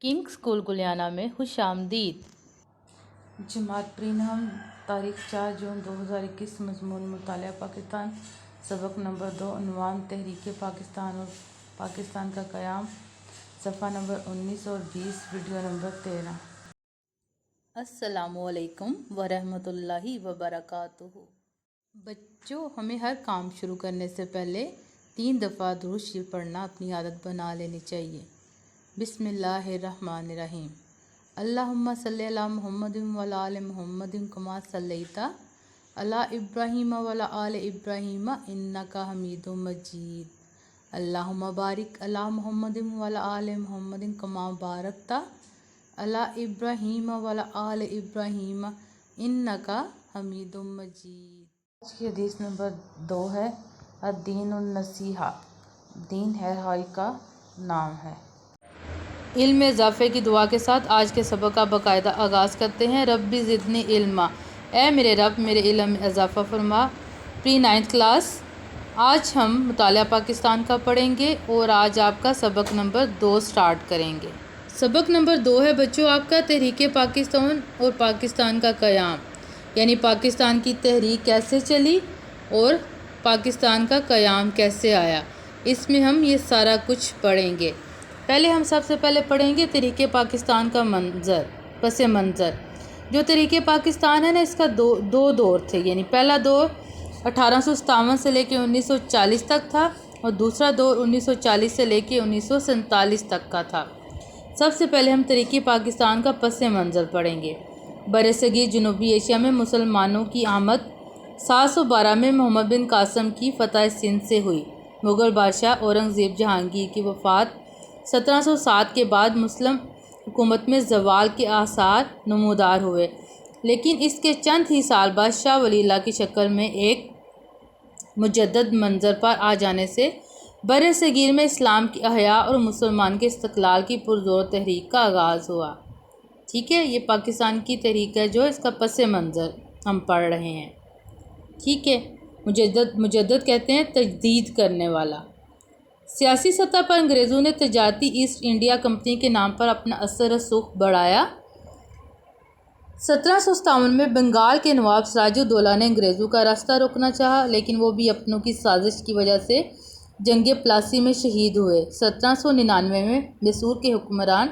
King school گلیانہ میں خوش آمدید۔ جماعت پرینہم تاریخ 4 جون 2021 مضمون مطالعہ پاکستان سبق نمبر 2 عنوان تحریک پاکستان اور پاکستان کا قیام صفحہ نمبر 19 اور 20 ویڈیو نمبر 13۔ السلام علیکم ورحمۃ اللہ وبرکاتہ۔ بچوں، ہمیں ہر کام شروع کرنے سے پہلے 3 دفعہ درود شریف پڑھنا اپنی عادت بنا لینی چاہیے۔ بسم اللہ الرحمن الرحیم۔ اللہم صلی علی محمد وعلی آل محمد کما صلیت علی ابراہیم وعلی آل ابراہیم انک حمید مجید۔ اللہم بارک علی محمد وعلی آل محمد کما بارکت علی ابراہیم وعلی آل ابراہیم انک حمید مجید۔ آج کی حدیث نمبر 2 ہے الدین النصیحہ، دین ہے رہائی کا نام ہے۔ علم میں اضافے کی دعا کے ساتھ آج کے سبق کا باقاعدہ آغاز کرتے ہیں۔ ربی زدنی علما، اے میرے رب میرے علم میں اضافہ فرما۔ پری 9th کلاس، آج ہم مطالعہ پاکستان کا پڑھیں گے اور آج آپ کا سبق نمبر 2 سٹارٹ کریں گے۔ سبق نمبر 2 ہے بچوں آپ کا تحریک پاکستان اور پاکستان کا قیام، یعنی پاکستان کی تحریک کیسے چلی اور پاکستان کا قیام کیسے آیا، اس میں ہم یہ سارا کچھ پڑھیں گے۔ پہلے ہم سب سے پہلے پڑھیں گے تحریک پاکستان کا پس منظر۔ جو تحریک پاکستان ہے نا، اس کا دو دور تھے، یعنی پہلا دور 1857 سے لے کے 1940 تک تھا اور دوسرا دور 1940 سے لے کے 1947 تک کا تھا۔ سب سے پہلے ہم تحریک پاکستان کا پس منظر پڑھیں گے۔ برصغیر جنوبی ایشیا میں مسلمانوں کی آمد 712 میں محمد بن قاسم کی فتح سندھ سے ہوئی۔ مغل بادشاہ اورنگزیب جہانگیر کی وفات 1707 کے بعد مسلم حکومت میں زوال کے آثار نمودار ہوئے، لیکن اس کے چند ہی سال بعد شاہ ولی اللہ کی شکل میں ایک مجدد منظر پر آ جانے سے برصغیر میں اسلام کی احیاء اور مسلمان کے استقلال کی پرزور تحریک کا آغاز ہوا۔ ٹھیک ہے، یہ پاکستان کی تحریک ہے جو اس کا پس منظر ہم پڑھ رہے ہیں۔ ٹھیک ہے، مجدد کہتے ہیں تجدید کرنے والا۔ سیاسی سطح پر انگریزوں نے تجارتی ایسٹ انڈیا کمپنی کے نام پر اپنا اثر رسوخ بڑھایا۔ 1757 میں بنگال کے نواب سراج الدولہ نے انگریزوں کا راستہ روکنا چاہا، لیکن وہ بھی اپنوں کی سازش کی وجہ سے جنگ پلاسی میں شہید ہوئے۔ 1799 میں میسور کے حکمران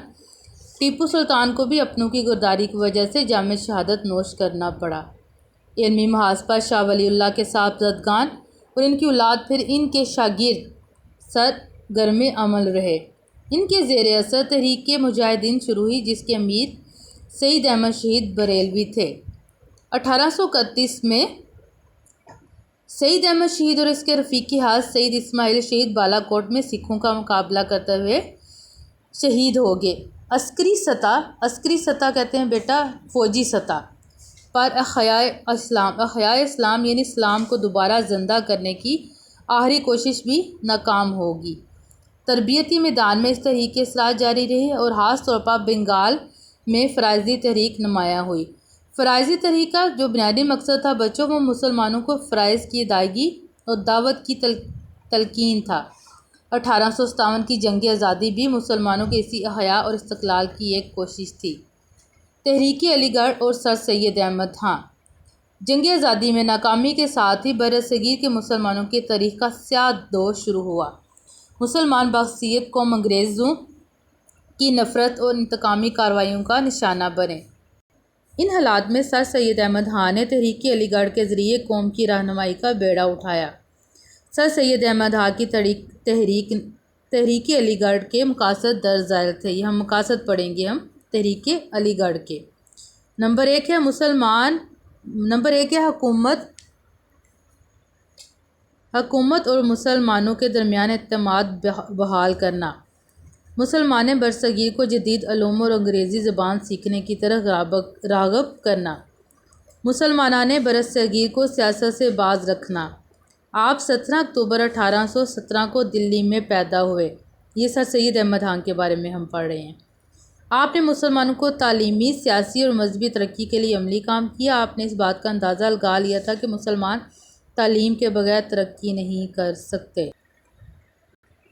ٹیپو سلطان کو بھی اپنوں کی غداری کی وجہ سے جام شہادت نوش کرنا پڑا۔ علمی محاذ پر شاہ ولی اللہ کے صاحبزادگان اور ان کی اولاد پھر ان کے شاگرد سرگرم عمل رہے۔ ان کے زیر اثر تحریک مجاہدین شروع ہوئی، جس کے امیر سید احمد شہید بریلوی تھے۔ 1831 میں سید احمد شہید اور اس کے رفیق حاج سید اسماعیل شہید بالا کوٹ میں سکھوں کا مقابلہ کرتے ہوئے شہید ہو گئے۔ عسکری سطح کہتے ہیں بیٹا فوجی سطح پر احیاء اسلام یعنی اسلام کو دوبارہ زندہ کرنے کی آخری کوشش بھی ناکام ہوگی۔ تربیتی میدان میں اس تحریک کے اثرات جاری رہے اور خاص طور پر بنگال میں فرائضی تحریک نمایاں ہوئی۔ فرائضی تحریک کا جو بنیادی مقصد تھا بچوں وہ مسلمانوں کو فرائض کی ادائیگی اور دعوت کی تلقین تھا۔ 1857 کی جنگ آزادی بھی مسلمانوں کے اسی احیاء اور استقلال کی ایک کوشش تھی۔ تحریک علی گڑھ اور سر سید احمد خان۔ جنگ آزادی میں ناکامی کے ساتھ ہی برصغیر کے مسلمانوں کی تاریخ کا سیاہ دور شروع ہوا۔ مسلمان بحیثیت قوم انگریزوں کی نفرت اور انتقامی کارروائیوں کا نشانہ بنے۔ ان حالات میں سر سید احمد خان نے تحریک علی گڑھ کے ذریعے قوم کی رہنمائی کا بیڑا اٹھایا۔ سر سید احمد خان کی تحریک علی گڑھ کے مقاصد درج ذیل تھے۔ یہ ہم مقاصد پڑھیں گے تحریک علی گڑھ کے۔ نمبر 1 ہے حکومت اور مسلمانوں کے درمیان اعتماد بحال کرنا۔ مسلمان برصغیر کو جدید علوم اور انگریزی زبان سیکھنے کی طرف راغب کرنا۔ مسلمانان برصغیر کو سیاست سے باز رکھنا۔ آپ 17 اکتوبر 1817 کو دلی میں پیدا ہوئے۔ یہ سر سید احمد خان کے بارے میں ہم پڑھ رہے ہیں۔ آپ نے مسلمانوں کو تعلیمی، سیاسی اور مذہبی ترقی کے لیے عملی کام کیا۔ آپ نے اس بات کا اندازہ لگا لیا تھا کہ مسلمان تعلیم کے بغیر ترقی نہیں کر سکتے۔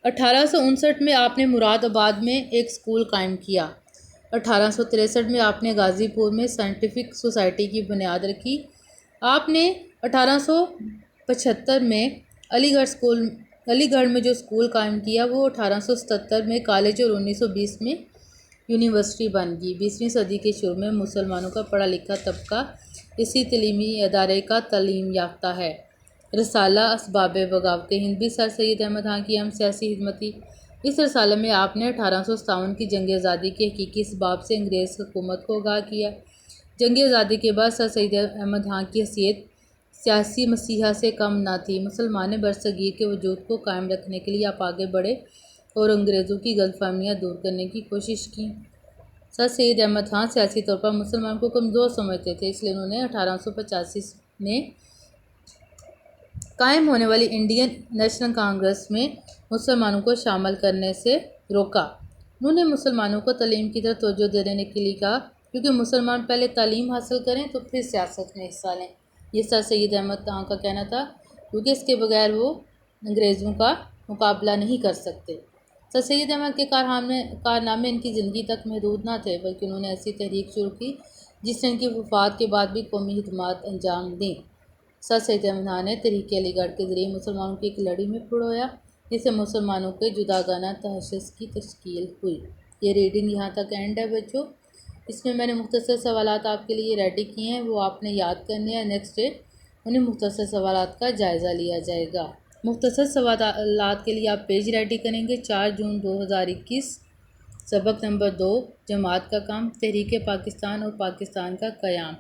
1859 میں آپ نے مراد آباد میں ایک اسکول قائم کیا۔ 1863 میں آپ نے غازی پور میں سائنٹیفک سوسائٹی کی بنیاد رکھی۔ آپ نے 1875 میں علی گڑھ میں جو اسکول قائم کیا وہ 1877 میں کالج اور 1920 میں یونیورسٹی بن گئی۔ 20ویں صدی کے شروع میں مسلمانوں کا پڑھا لکھا طبقہ اسی تعلیمی ادارے کا تعلیم یافتہ ہے۔ رسالہ اسباب بغاوت ہند بھی سر سید احمد خان کی اہم سیاسی خدمت تھی۔ اس رسالے میں آپ نے 1857 کی جنگ آزادی کے حقیقی اسباب سے انگریز حکومت کو آگاہ کیا۔ جنگ آزادی کے بعد سر سید احمد خان کی حیثیت سیاسی مسیحا سے کم نہ تھی۔ مسلمان برصغیر کے وجود کو قائم رکھنے کے لیے آپ آگے بڑھے اور انگریزوں کی غلط فہمیاں دور کرنے کی کوشش کی۔ سر سید احمد خان سیاسی طور پر مسلمان کو کمزور سمجھتے تھے، اس لیے انہوں نے 1885 میں قائم ہونے والی انڈین نیشنل کانگریس میں مسلمانوں کو شامل کرنے سے روکا۔ انہوں نے مسلمانوں کو تعلیم کی طرف توجہ دینے کے لیے کہا، کیونکہ مسلمان پہلے تعلیم حاصل کریں تو پھر سیاست میں حصہ لیں۔ یہ سر سید احمد خان کا کہنا تھا، کیونکہ اس کے بغیر وہ انگریزوں کا مقابلہ نہیں کر سکتے۔ سر سید احمد کے کارنامے ان کی زندگی تک محدود نہ تھے، بلکہ انہوں نے ایسی تحریک شروع کی جس نے ان کی وفات کے بعد بھی قومی خدمات انجام دیں۔ سر سید احمد خان نے تحریک علی گڑھ کے ذریعے مسلمانوں کی ایک لڑی میں پرویا، جس سے مسلمانوں کے جداگانہ تشخص کی تشکیل ہوئی۔ یہ ریڈنگ یہاں تک اینڈ ہے بچوں۔ اس میں نے مختصر سوالات آپ کے لیے ریڈی کیے ہیں، وہ آپ نے یاد کرنے ہیں۔ نیکسٹ ڈے انہیں مختصر سوالات کا جائزہ لیا جائے گا۔ مختصر سوالات کے لیے آپ پیج ریڈی کریں گے۔ 4 جون 2021، سبق نمبر 2، جماعت کا کام، تحریک پاکستان اور پاکستان کا قیام۔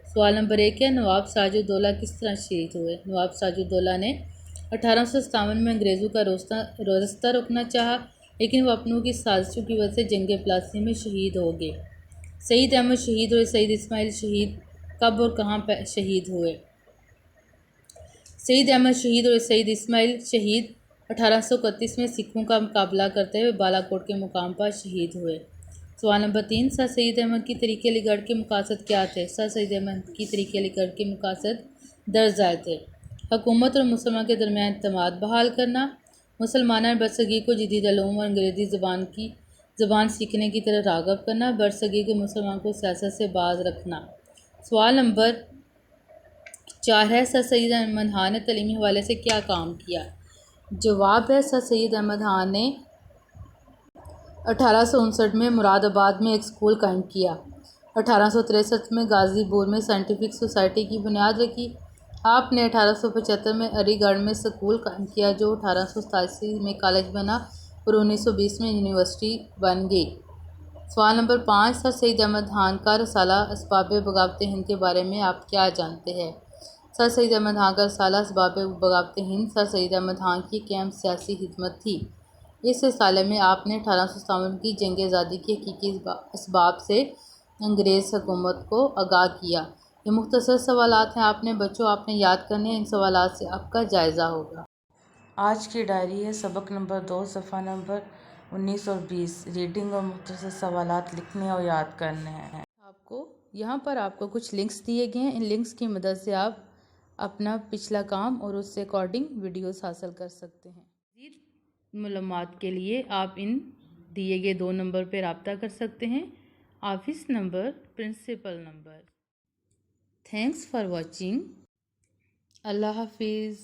سوال نمبر 1 ہے، نواب سراج الدولہ کس طرح شہید ہوئے؟ نواب سراج الدولہ نے 1857 میں انگریزوں کا راستہ روکنا چاہا، لیکن وہ اپنوں کی سازشوں کی وجہ سے جنگ پلاسی میں شہید ہو گئے۔ سعید احمد شہید اور سعید اسماعیل شہید کب اور کہاں شہید ہوئے؟ سعید احمد شہید اور سعید اسماعیل شہید 1831 میں سکھوں کا مقابلہ کرتے ہوئے بالا کوٹ کے مقام پر شہید ہوئے۔ سوال نمبر 3، سر سید احمد کی تحریک علی گڑھ کے مقاصد کیا تھے؟ سر سید احمد کی تحریک علی گڑھ کے مقاصد درج ذیل تھے: حکومت اور مسلمان کے درمیان اعتماد بحال کرنا، مسلمان برصغیر کو جدید علوم اور انگریزی زبان سیکھنے کی طرف راغب کرنا، برصغیر کے مسلمان کو سیاست سے باز رکھنا۔ سوال نمبر 4 ہے، سر سید احمد خان نے تعلیمی حوالے سے کیا کام کیا؟ جواب ہے، سر سید احمد خان نے 1859 میں مراد آباد میں ایک اسکول قائم کیا۔ 1863 میں غازی پور میں سائنٹیفک سوسائٹی کی بنیاد رکھی۔ آپ نے 1875 میں علی گڑھ میں اسکول قائم کیا، جو 1887 میں کالج بنا اور 1920 میں یونیورسٹی بن گئی۔ سوال نمبر 5، سر سید احمد خان کا رسالہ اسباب بغاوت ہند کے بارے میں آپ کیا جانتے ہیں؟ سر سید احمد خان کا رسالہ اسباب بغاوت ہند سر سید احمد خان کی ایک اہم سیاسی خدمت تھی۔ اس رسالے میں آپ نے 1857 کی جنگ آزادی کے حقیقی اسباب سے انگریز حکومت کو آگاہ کیا۔ یہ مختصر سوالات ہیں بچوں، آپ نے یاد کرنے ہیں، ان سوالات سے آپ کا جائزہ ہوگا۔ آج کی ڈائری ہے، سبق نمبر 2، صفحہ نمبر 19 اور 20، ریڈنگ اور مختصر سوالات لکھنے اور یاد کرنے ہیں۔ یہاں پر آپ کو کچھ لنکس دیے گئے ہیں، ان لنکس کی مدد سے آپ اپنا پچھلا کام اور اس سے اکارڈنگ ویڈیوز حاصل کر سکتے ہیں۔ مزید معلومات کے لیے آپ ان دیے گئے 2 نمبر پہ رابطہ کر سکتے ہیں، office number, principal number. Thanks for watching. اللہ حافظ۔